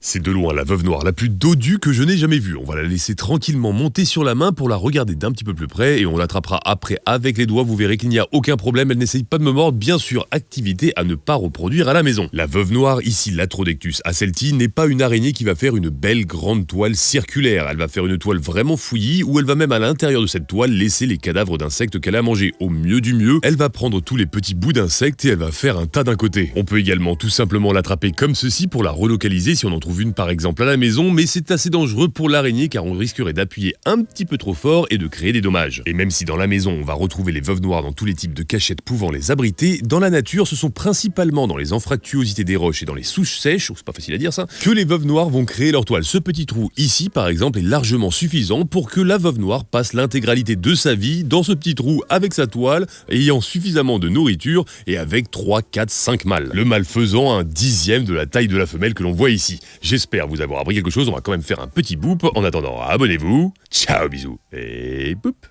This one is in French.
C'est de loin la veuve noire la plus dodue que je n'ai jamais vue. On va la laisser tranquillement monter sur la main pour la regarder d'un petit peu plus près et on l'attrapera après avec les doigts. Vous verrez qu'il n'y a aucun problème, elle n'essaye pas de me mordre. Bien sûr, activité à ne pas reproduire à la maison. La veuve noire, ici l'Atrodectus acelti, n'est pas une araignée qui va faire une belle grande toile circulaire. Elle va faire une toile vraiment fouillie où elle va même à l'intérieur de cette toile laisser les cadavres d'insectes qu'elle a mangés. Au mieux du mieux, elle va prendre tous les petits bouts d'insectes et elle va faire un tas d'un côté. On peut également tout simplement l'attraper comme ceci pour la relocaliser si on en trouve une par exemple à la maison, mais c'est assez dangereux pour l'araignée car on risquerait d'appuyer un petit peu trop fort et de créer des dommages. Et même si dans la maison on va retrouver les veuves noires dans tous les types de cachettes pouvant les abriter, dans la nature ce sont principalement dans les anfractuosités des roches et dans les souches sèches, c'est pas facile à dire ça, que les veuves noires vont créer leur toile. Ce petit trou ici par exemple est largement suffisant pour que la veuve noire passe l'intégralité de sa vie dans ce petit trou avec sa toile, ayant suffisamment de nourriture et avec 3, 4, 5 mâles. Le mâle faisant un dixième de la taille de la femelle que l'on voit ici. J'espère vous avoir appris quelque chose, on va quand même faire un petit boop. En attendant, abonnez-vous. Ciao, bisous et boop.